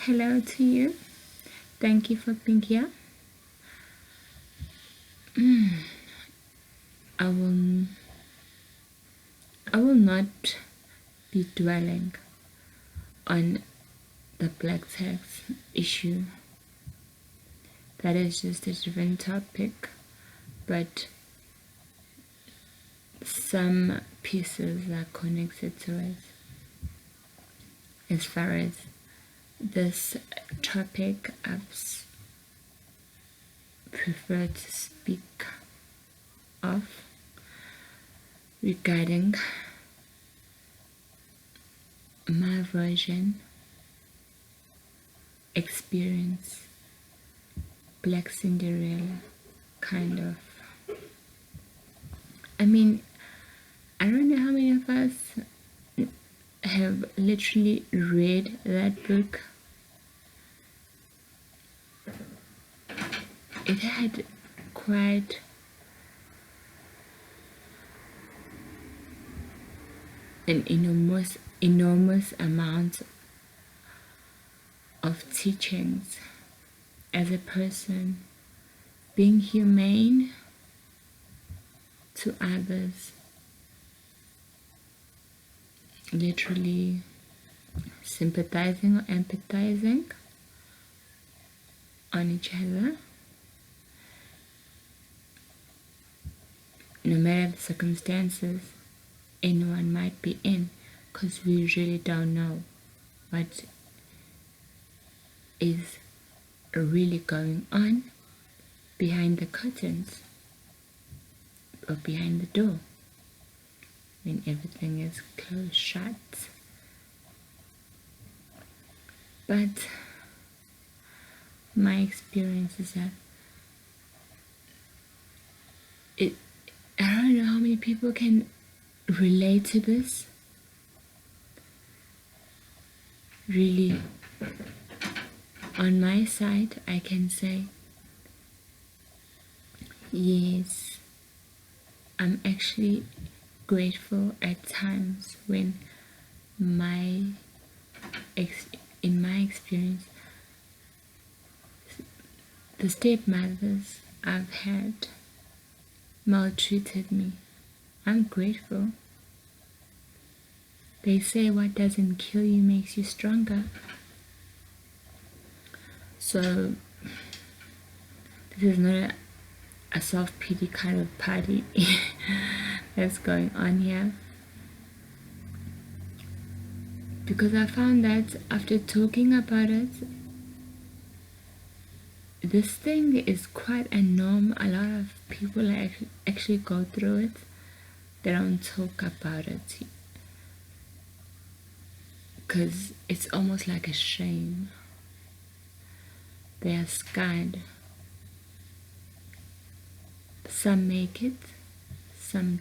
Hello to you. Thank you for being here. I will I will not be dwelling on the black tax issue. That is just a different topic, but some pieces are connected to it. As far as this topic, I prefer to speak of regarding my version, experience, Black Cinderella, kind of. I mean, I don't know how many of us have literally read that book. It had quite an enormous amount of teachings as a person, being humane to others, literally sympathizing or empathizing on each other, no matter the circumstances anyone might be in, because we really don't know what is really going on behind the curtains or behind the door when everything is closed shut. But my experience is that I don't know how many people can relate to this. Really, on my side, I can say, yes, I'm actually grateful at times when in my experience, the stepmothers I've had maltreated me. I'm grateful. They say what doesn't kill you makes you stronger. So this is not a self-pity kind of party that's going on here, because I found that after talking about it, this thing is quite a norm. A lot of people actually go through it. They don't talk about it because it's almost like a shame. They are scared. Some make it, some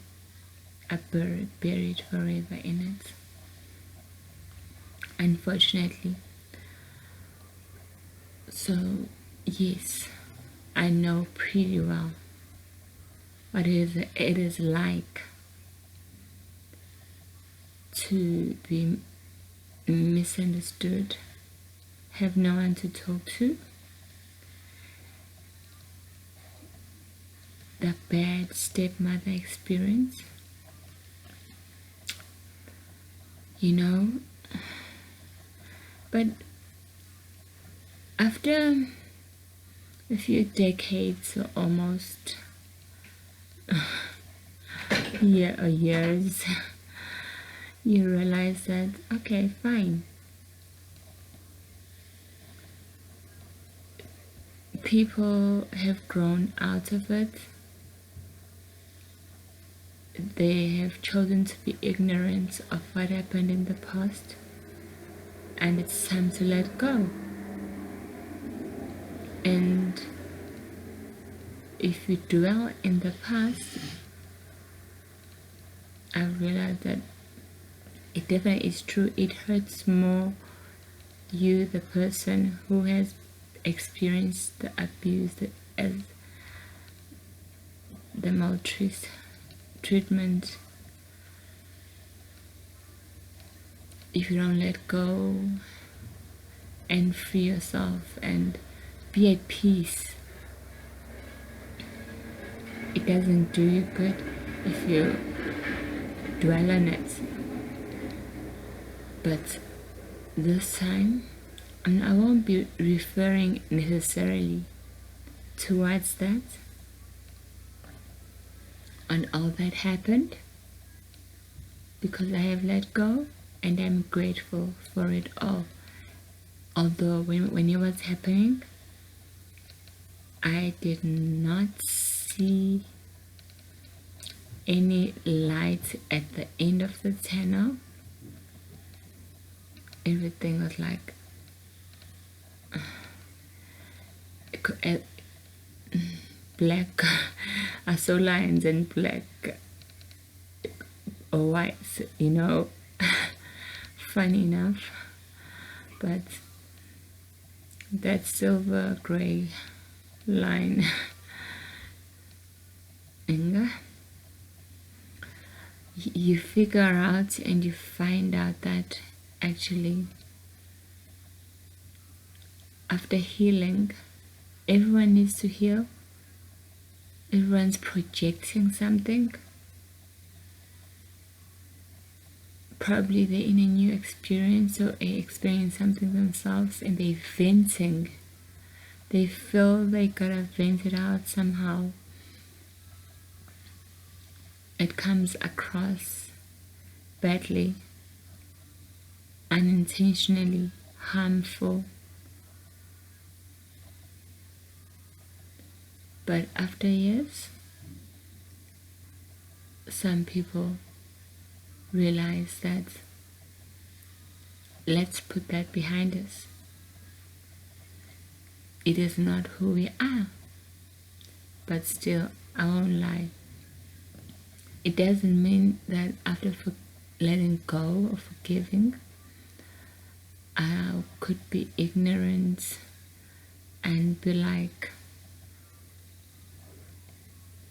are buried forever in it, unfortunately. So yes, I know pretty well what it is like to be misunderstood, have no one to talk to, the bad stepmother experience, but after a few decades or almost years, you realize that, okay, fine, people have grown out of it. They have chosen to be ignorant of what happened in the past, and it's time to let go. And if you dwell in the past, I realized that it definitely is true. It hurts more you, the person who has experienced the abuse, the maltreatment. If you don't let go, and free yourself and be at peace. It doesn't do you good if you dwell on it. But this time, I won't be referring necessarily towards that, on all that happened, because I have let go and I'm grateful for it all. Although when it was happening, I did not see any light at the end of the tunnel. Everything was like black. I saw lines and black or white, funny enough. But that silver gray line and you figure out and you find out that actually after healing, everyone needs to heal. Everyone's projecting something. Probably they're in a new experience or they experience something themselves and they're venting. They feel they gotta vent it out somehow. It comes across badly, unintentionally harmful. But after years, some people realize that let's put that behind us. It is not who we are. But still, I won't lie. It doesn't mean that after letting go or forgiving, I could be ignorant and be like,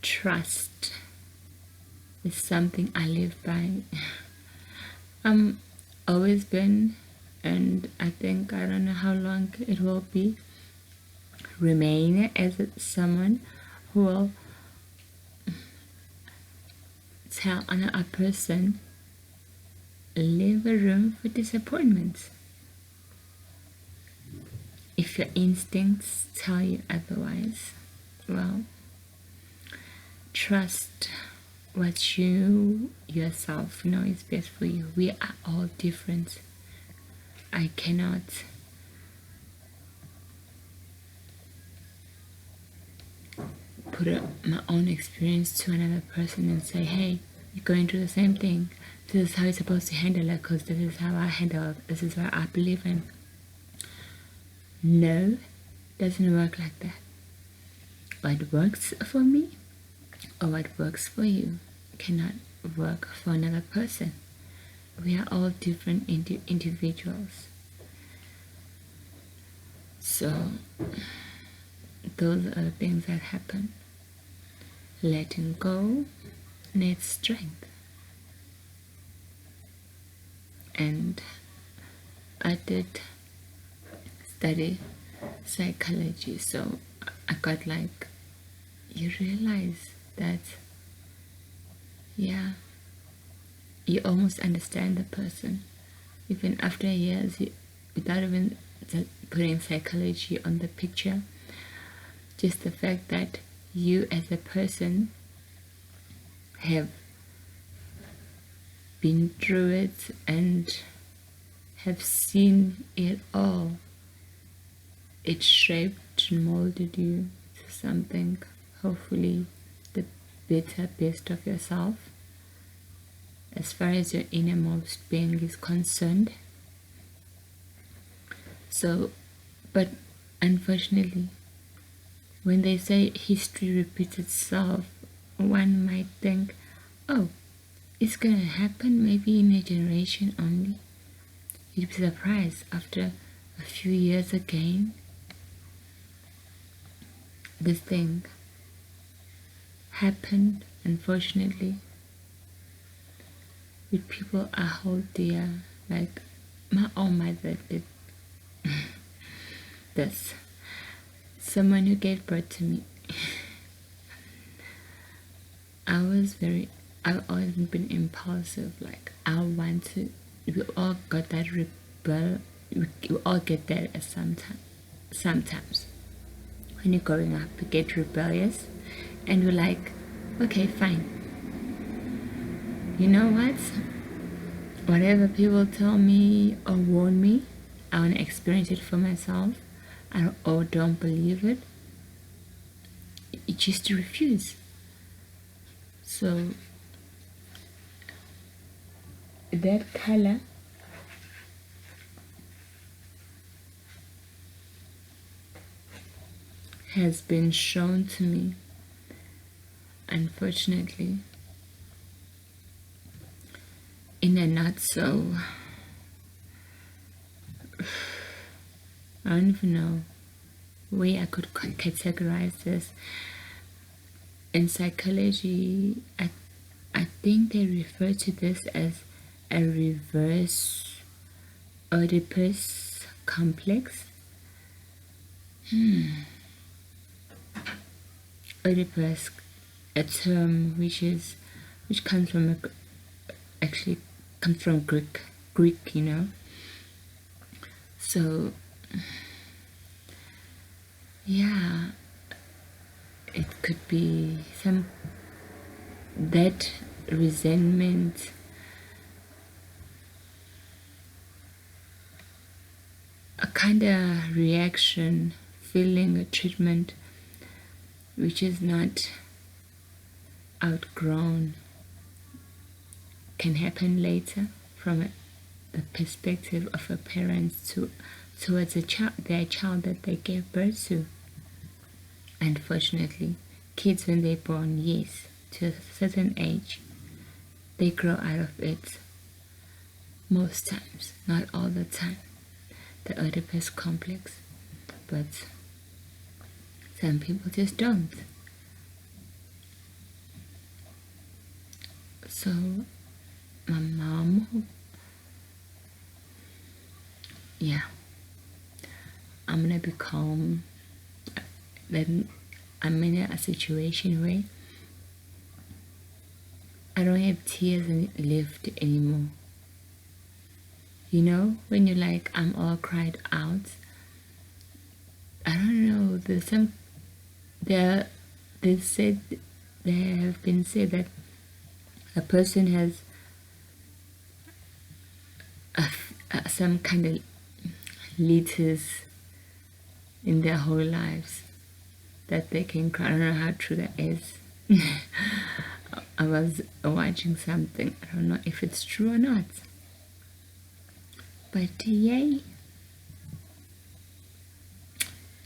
trust is something I live by. Always been, and I don't know how long it will be, remain as someone who will tell another person, leave a room for disappointment. If your instincts tell you otherwise, well, trust what you yourself know is best for you. We are all different. I cannot put my own experience to another person and say, hey, you're going through the same thing. This is how you're supposed to handle it because this is how I handle it. This is what I believe in. No, doesn't work like that. What works for me or what works for you cannot work for another person. We are all different individuals. So those are the things that happen. Letting go needs strength. And I did study psychology, so I got like, you realize that, yeah, you almost understand the person even after years, without even putting psychology on the picture. Just the fact that you as a person have been through it and have seen it all. It shaped and molded you to something, hopefully the better best of yourself as far as your innermost being is concerned. So, but unfortunately, when they say history repeats itself, one might think, oh, it's gonna happen maybe in a generation only. You'd be surprised after a few years again, this thing happened, unfortunately, with people I hold dear, like my own mother did. this. Someone who gave birth to me. I've always been impulsive. Like, I want to, we all got that we all get that at sometimes. When you're growing up, you get rebellious and you're like, okay, fine. You know what? Whatever people tell me or warn me, I want to experience it for myself. Or don't believe it. You just refuse. So that color has been shown to me, unfortunately, in a not so, I don't even know way I could categorize this. In psychology, I think they refer to this as a reverse Oedipus complex. Oedipus, a term which comes from actually comes from Greek, you know. So yeah, it could be that resentment, a kind of reaction, feeling, a treatment which is not outgrown, can happen later from the perspective of a parent towards their child that they gave birth to. Unfortunately, kids, when they're born, yes, to a certain age, they grow out of it. Most times, not all the time, the Oedipus complex, but some people just don't. So my mom, yeah, I'm gonna be calm. Then I'm in a situation where I don't have tears left anymore. You know, when you're like, I'm all cried out. I don't know. They have been said that a person has some kind of liters in their whole lives that they can cry. I don't know how true that is. I was watching something. I don't know if it's true or not. But yay.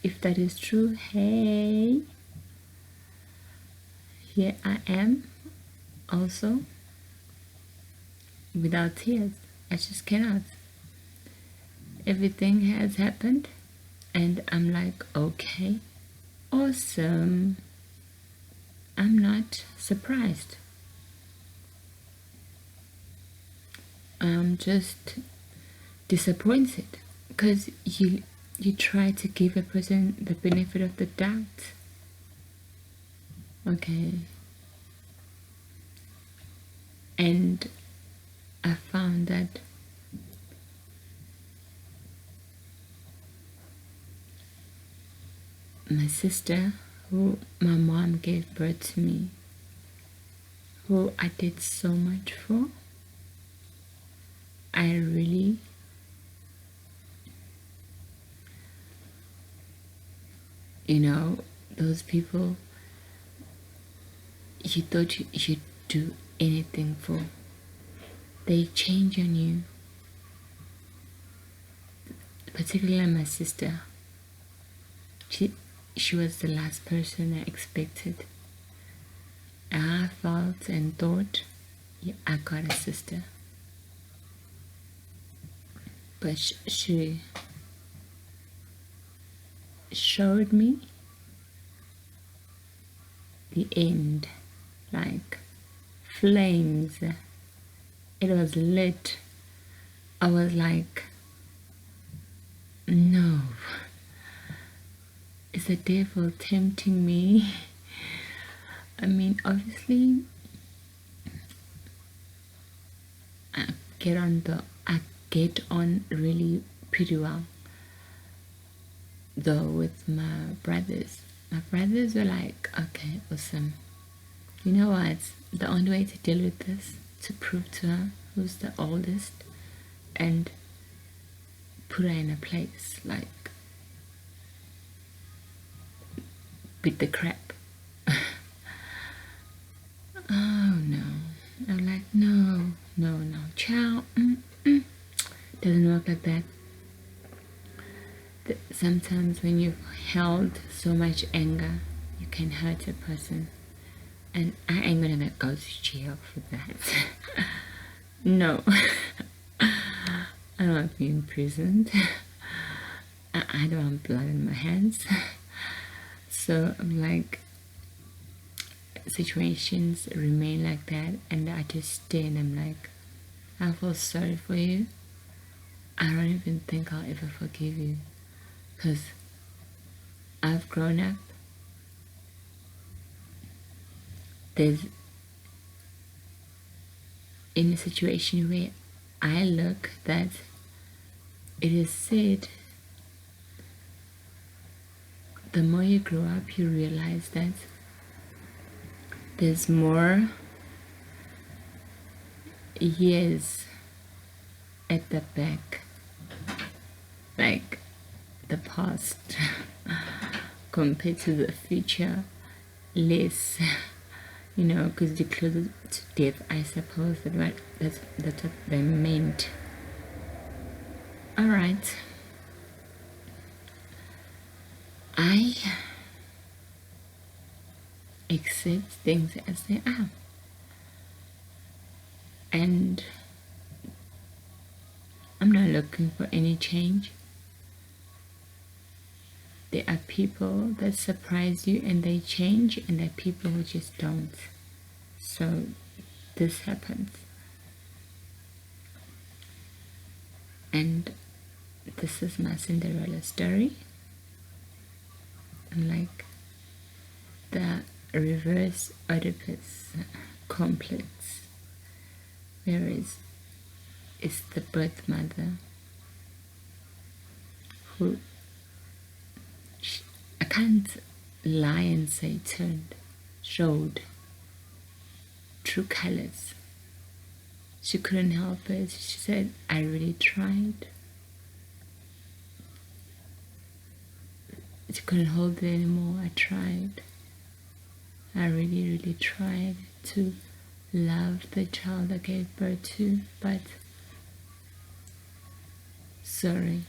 If that is true, hey. Here I am, also, without tears. I just cannot. Everything has happened, and I'm like, okay, awesome. I'm not surprised. I'm just disappointed because you try to give a person the benefit of the doubt. Okay. And I found that my sister, who my mom gave birth to me, who I did so much for, I really those people you thought you'd do anything for, they change on you. Particularly my sister. She was the last person I expected. I felt and thought, yeah, I got a sister. But she showed me the end, like flames. It was lit. I was like, no, the devil tempting me. I mean, obviously, I get on really pretty well, though, with my brothers. My brothers were like, okay, awesome. You know what? The only way to deal with this, to prove to her who's the oldest, and put her in a place, like, beat the crap. Oh no. I'm like, no, child. Doesn't work like that. Sometimes when you've held so much anger, you can hurt a person, and I ain't gonna go to jail for that. No. I don't want to be imprisoned. I don't want blood in my hands. So I'm like, situations remain like that, and I just stay and I'm like, I feel sorry for you. I don't even think I'll ever forgive you, because I've grown up. There's in a situation where I look that it is said, the more you grow up, you realize that there's more years at the back, like the past, compared to the future, less, you know, because you're closer to death, I suppose. That's what they meant. Alright, I accept things as they are, and I'm not looking for any change. There are people that surprise you and they change, and there are people who just don't. So this happens, and this is my Cinderella story. And like the reverse Oedipus complex, whereas it's the birth mother who, I can't lie and say showed true colors. She couldn't help it. She said, I really tried. She couldn't hold it anymore. I tried. I really tried to love the child I gave birth to, but sorry,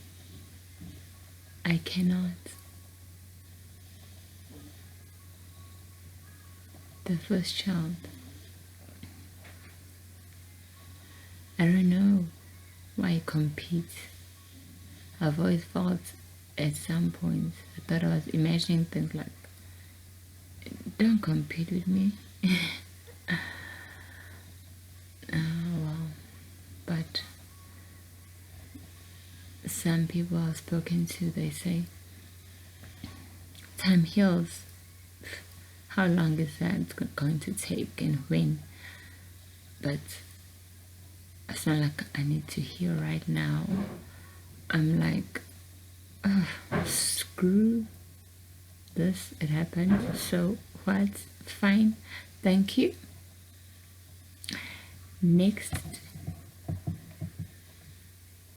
I cannot. The first child, I don't know why I compete. I've always felt at some point, I thought I was imagining things like, don't compete with me. Well, but some people I've spoken to, they say, time heals. How long is that going to take, and when? But it's not like I need to heal right now. I'm like, oh, screw this, it happened, so what? Fine, thank you. Next